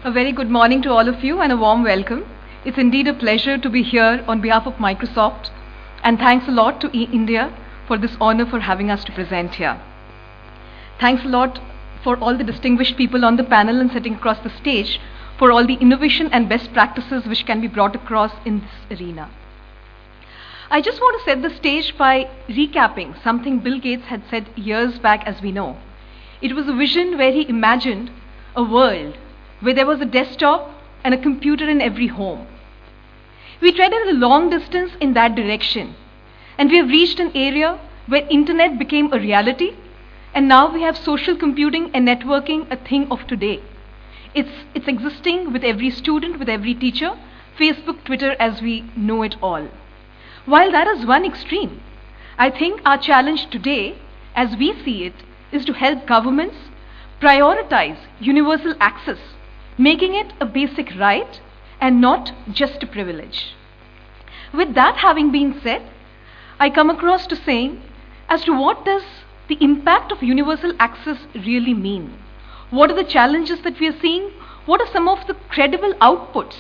A very good morning to all of you and a warm welcome. It's indeed a pleasure to be here on behalf of Microsoft, and thanks a lot to India for this honor for having us to present here. Thanks a lot for all the distinguished people on the panel and sitting across the stage for all the innovation and best practices which can be brought across in this arena. I just want to set the stage by recapping something Bill Gates had said years back, as we know. It was a vision where he imagined a world where there was a desktop and a computer in every home. We treaded a long distance in that direction, and we have reached an area where internet became a reality, and now we have social computing and networking a thing of today. It's existing with every student, with every teacher, Facebook, Twitter, as we know it all. While that is one extreme, I think our challenge today, as we see it, is to help governments prioritize universal access, making it a basic right and not just a privilege. With that having been said, I come across to saying as to what does the impact of universal access really mean? What are the challenges that we are seeing? What are some of the credible outputs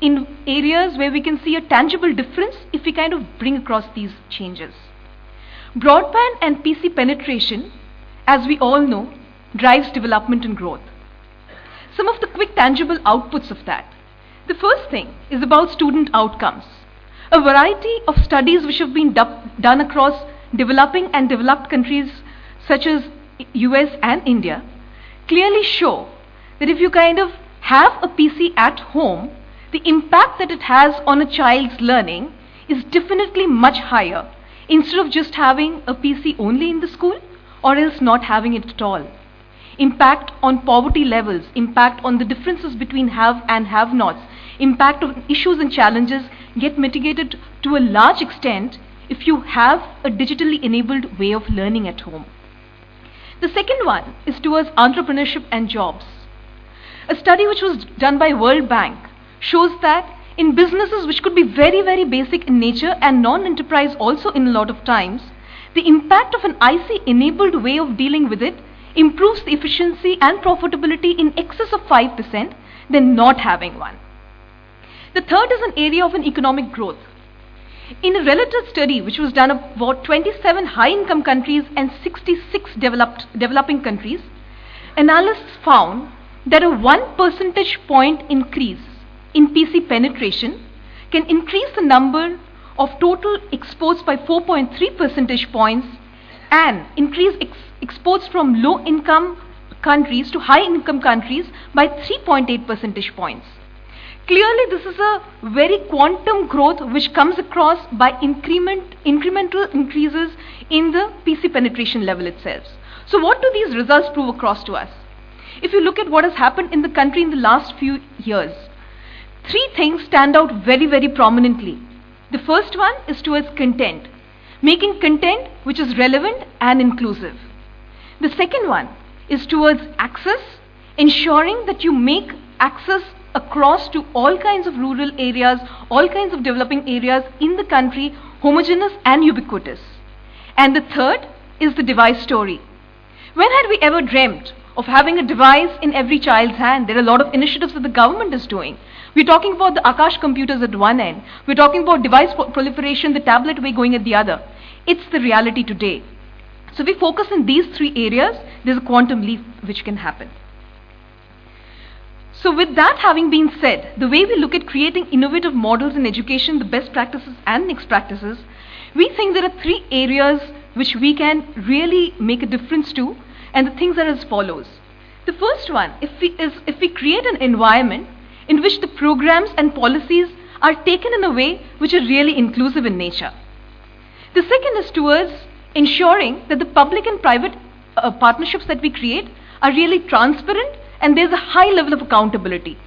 in areas where we can see a tangible difference if we kind of bring across these changes? Broadband and PC penetration, as we all know, drives development and growth. Some of the quick tangible outputs of that. The first thing is about student outcomes. A variety of studies which have been done across developing and developed countries such as US and India clearly show that if you kind of have a PC at home, the impact that it has on a child's learning is definitely much higher instead of just having a PC only in the school or else not having it at all. Impact on poverty levels, impact on the differences between have and have-nots, impact on issues and challenges get mitigated to a large extent if you have a digitally enabled way of learning at home. The second one is towards entrepreneurship and jobs. A study which was done by World Bank shows that in businesses which could be very, very basic in nature and non-enterprise also in a lot of times, the impact of an IC-enabled way of dealing with it improves the efficiency and profitability in excess of 5% than not having one. The third is an area of an economic growth. In a relative study which was done about 27 high-income countries and 66 developing countries, analysts found that a 1 percentage point increase in PC penetration can increase the number of total exports by 4.3 percentage points and increase exports from low-income countries to high-income countries by 3.8 percentage points. Clearly, this is a very quantum growth which comes across by incremental increases in the PC penetration level itself. So what do these results prove across to us? If you look at what has happened in the country in the last few years, three things stand out very, very prominently. The first one is towards content, making content which is relevant and inclusive. The second one is towards access, ensuring that you make access across to all kinds of rural areas, all kinds of developing areas in the country, homogeneous and ubiquitous. And the third is the device story. When had we ever dreamt of having a device in every child's hand? There are a lot of initiatives that the government is doing. We're talking about the Akash computers at one end. We're talking about device proliferation, the tablet way going at the other. It's the reality today. So if we focus in these three areas, there's a quantum leap which can happen. So with that having been said, the way we look at creating innovative models in education, the best practices and next practices, we think there are three areas which we can really make a difference to, and the things are as follows. The first one, if we create an environment in which the programs and policies are taken in a way which are really inclusive in nature. The second is towards ensuring that the public and private partnerships that we create are really transparent and there's a high level of accountability.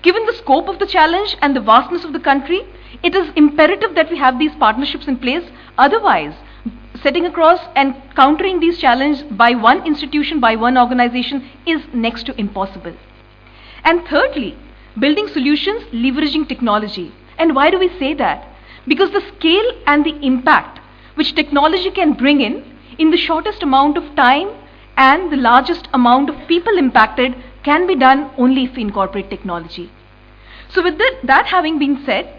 Given the scope of the challenge and the vastness of the country, it is imperative that we have these partnerships in place. Otherwise, setting across and countering these challenges by one institution, by one organization is next to impossible. And thirdly, building solutions leveraging technology. And why do we say that? Because the scale and the impact which technology can bring in the shortest amount of time and the largest amount of people impacted can be done only if we incorporate technology. So with that having been said,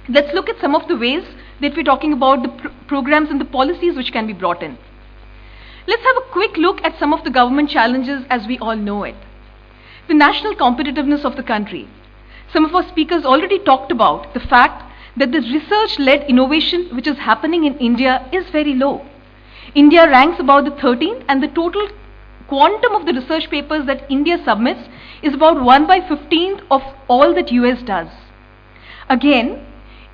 let's look at some of the ways that we're talking about the programs and the policies which can be brought in. Let's have a quick look at some of the government challenges as we all know it. The national competitiveness of the country. Some of our speakers already talked about the fact that the research-led innovation which is happening in India is very low. India ranks about the 13th, and the total quantum of the research papers that India submits is about 1/15 of all that US does. Again,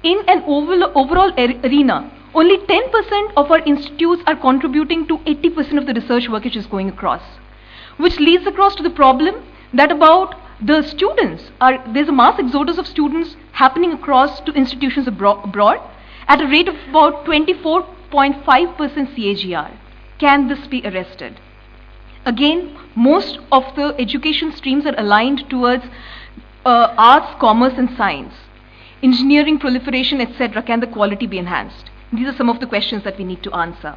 in an overall arena, only 10% of our institutes are contributing to 80% of the research work which is going across, which leads across to the problem that about the students there's a mass exodus of students happening across to institutions abroad at a rate of about 24.5% CAGR. Can this be arrested? Again, most of the education streams are aligned towards arts, commerce and science. Engineering proliferation, etc. Can the quality be enhanced? These are some of the questions that we need to answer.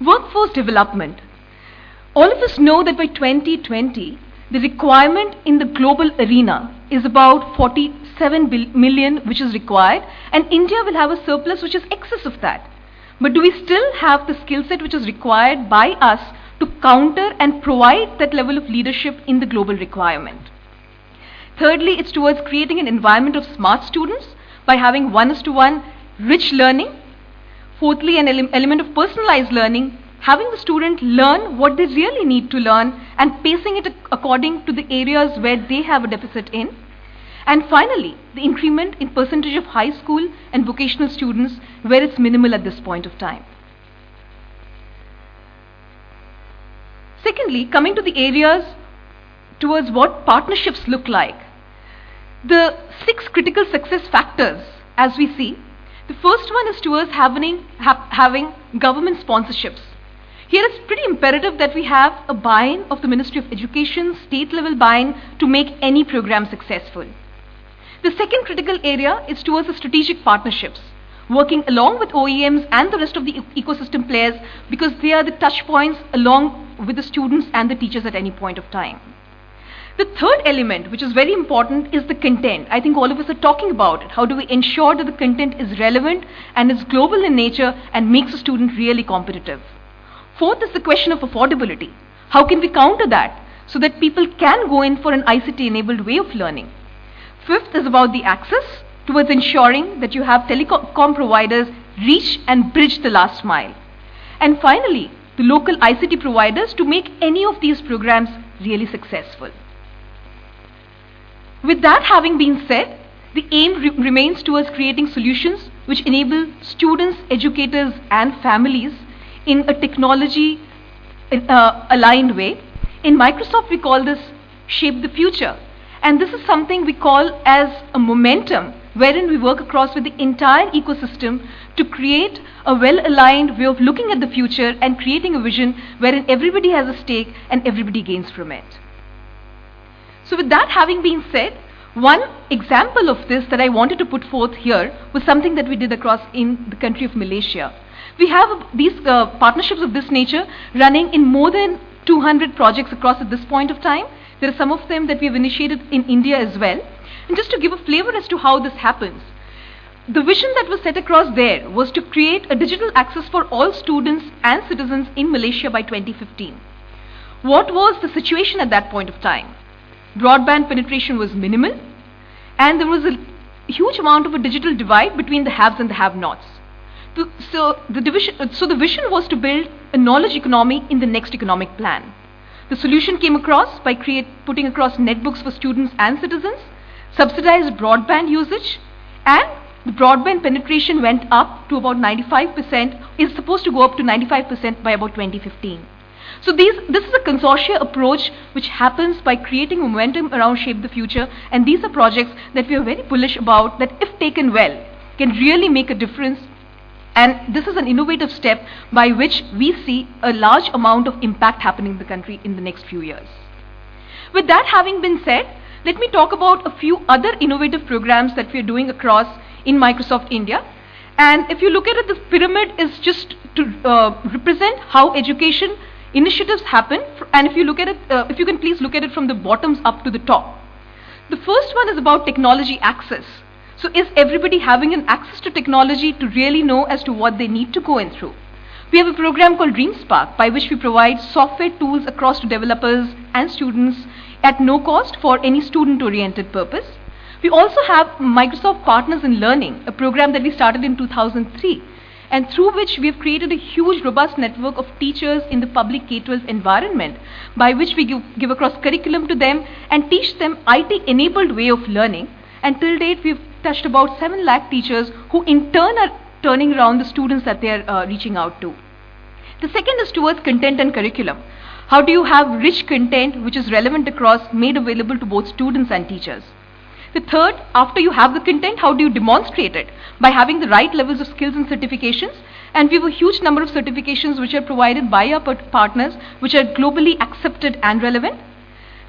Workforce development. All of us know that by 2020, the requirement in the global arena is about 47 million which is required, and India will have a surplus which is excess of that. But do we still have the skill set which is required by us to counter and provide that level of leadership in the global requirement? Thirdly, it's towards creating an environment of smart students by having 1:1 rich learning. Fourthly, an element of personalized learning, having the student learn what they really need to learn and pacing it according to the areas where they have a deficit in. And finally, the increment in percentage of high school and vocational students where it's minimal at this point of time. Secondly, coming to the areas towards what partnerships look like. The 6 critical success factors, as we see, the first one is towards having government sponsorships. Here it's pretty imperative that we have a buy-in of the Ministry of Education, state level buy-in to make any program successful. The second critical area is towards the strategic partnerships, working along with OEMs and the rest of the ecosystem players because they are the touch points along with the students and the teachers at any point of time. The third element, which is very important, is the content. I think all of us are talking about it. How do we ensure that the content is relevant and is global in nature and makes a student really competitive? Fourth is the question of affordability. How can we counter that so that people can go in for an ICT-enabled way of learning? Fifth is about the access towards ensuring that you have telecom providers reach and bridge the last mile. And finally, the local ICT providers to make any of these programs really successful. With that having been said, the aim remains towards creating solutions which enable students, educators and families in a technology aligned way. In Microsoft we call this Shape the Future, and this is something we call as a momentum wherein we work across with the entire ecosystem to create a well-aligned way of looking at the future and creating a vision wherein everybody has a stake and everybody gains from it. So with that having been said, one example of this that I wanted to put forth here was something that we did across in the country of Malaysia. We have these partnerships of this nature running in more than 200 projects across at this point of time. There are some of them that we have initiated in India as well. And just to give a flavor as to how this happens, the vision that was set across there was to create a digital access for all students and citizens in Malaysia by 2015. What was the situation at that point of time? Broadband penetration was minimal, and there was a huge amount of a digital divide between the haves and the have-nots. So the vision was to build a knowledge economy in the next economic plan. The solution came across by putting across netbooks for students and citizens, subsidized broadband usage, and the broadband penetration went up to about 95%, is supposed to go up to 95% by about 2015. So this is a consortia approach which happens by creating momentum around Shape the Future, and these are projects that we are very bullish about that if taken well can really make a difference, and this is an innovative step by which we see a large amount of impact happening in the country in the next few years. With that having been said, let me talk about a few other innovative programs that we are doing across in Microsoft India. And if you look at it, this pyramid is just to represent how education initiatives happen, and if you look at it, if you can please look at it from the bottoms up to the top. The first one is about technology access. So is everybody having an access to technology to really know as to what they need to go in through? We have a program called DreamSpark, by which we provide software tools across to developers and students at no cost for any student-oriented purpose. We also have Microsoft Partners in Learning, a program that we started in 2003, and through which we have created a huge, robust network of teachers in the public K-12 environment, by which we give across curriculum to them and teach them IT-enabled way of learning. And till date, we've touched about 7 lakh teachers who in turn are turning around the students that they are reaching out to. The second is towards content and curriculum. How do you have rich content which is relevant across, made available to both students and teachers? The third, after you have the content, how do you demonstrate it? By having the right levels of skills and certifications. And we have a huge number of certifications which are provided by our partners, which are globally accepted and relevant.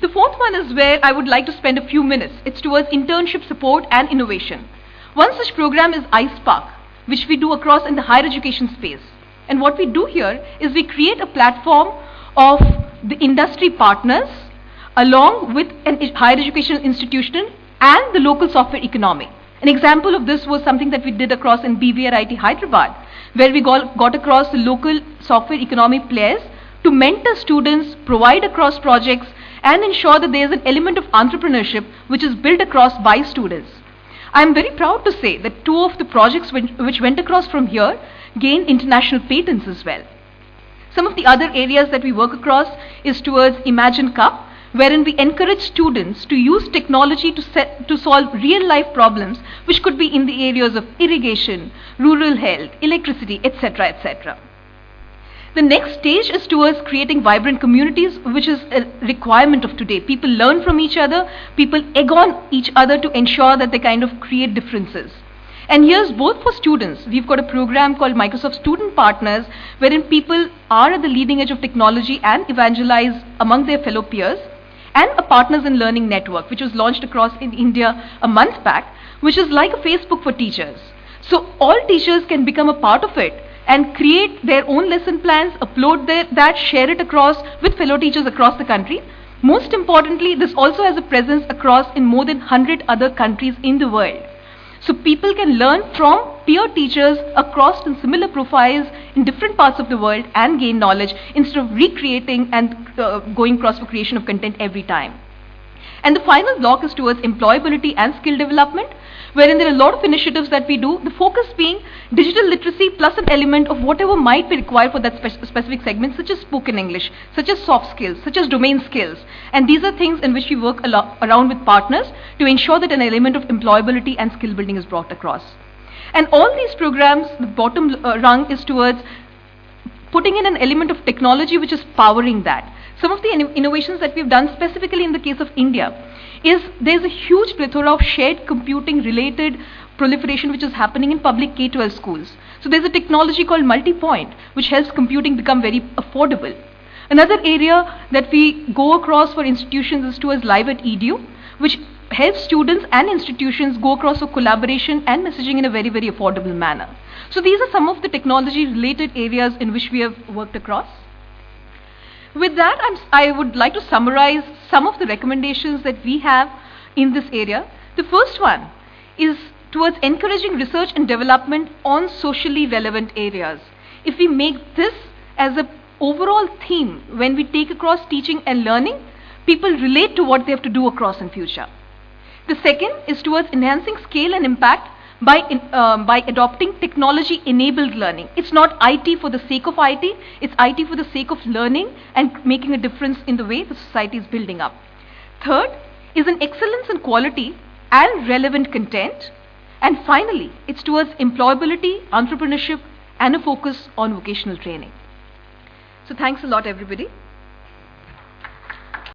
The fourth one is where I would like to spend a few minutes. It's towards internship support and innovation. One such program is iSpark, which we do across in the higher education space. And what we do here is we create a platform of the industry partners along with a higher educational institution and the local software economy. An example of this was something that we did across in BVR IT Hyderabad, where we got across the local software economy players to mentor students, provide across projects, and ensure that there is an element of entrepreneurship which is built across by students. I am very proud to say that 2 of the projects which went across from here gained international patents as well. Some of the other areas that we work across is towards Imagine Cup, wherein we encourage students to use technology to solve real life problems which could be in the areas of irrigation, rural health, electricity, etc., etc. The next stage is towards creating vibrant communities, which is a requirement of today. People learn from each other, people egg on each other to ensure that they kind of create differences. And here's both for students. We've got a program called Microsoft Student Partners, wherein people are at the leading edge of technology and evangelize among their fellow peers, and a Partners in Learning network, which was launched across in India a month back, which is like a Facebook for teachers. So all teachers can become a part of it and create their own lesson plans, upload that, share it across with fellow teachers across the country. Most importantly, this also has a presence across in more than 100 other countries in the world. So people can learn from peer teachers across in similar profiles in different parts of the world and gain knowledge instead of recreating and going across for creation of content every time. And the final block is towards employability and skill development, wherein there are a lot of initiatives that we do, the focus being digital literacy plus an element of whatever might be required for that specific segment, such as spoken English, such as soft skills, such as domain skills. And these are things in which we work around with partners to ensure that an element of employability and skill building is brought across. And all these programs, the bottom rung is towards putting in an element of technology which is powering that. Some of the innovations that we've done specifically in the case of India is there's a huge plethora of shared computing related proliferation which is happening in public K-12 schools. So there's a technology called Multipoint which helps computing become very affordable. Another area that we go across for institutions is towards Live at Edu, which helps students and institutions go across for collaboration and messaging in a very, very affordable manner. So these are some of the technology related areas in which we have worked across. With that, I would like to summarize some of the recommendations that we have in this area. The first one is towards encouraging research and development on socially relevant areas. If we make this as an overall theme when we take across teaching and learning, people relate to what they have to do across in future. The second is towards enhancing scale and impact by adopting technology-enabled learning. It's not IT for the sake of IT, it's IT for the sake of learning and making a difference in the way the society is building up. Third is an excellence in quality and relevant content. And finally, it's towards employability, entrepreneurship, and a focus on vocational training. So thanks a lot, everybody.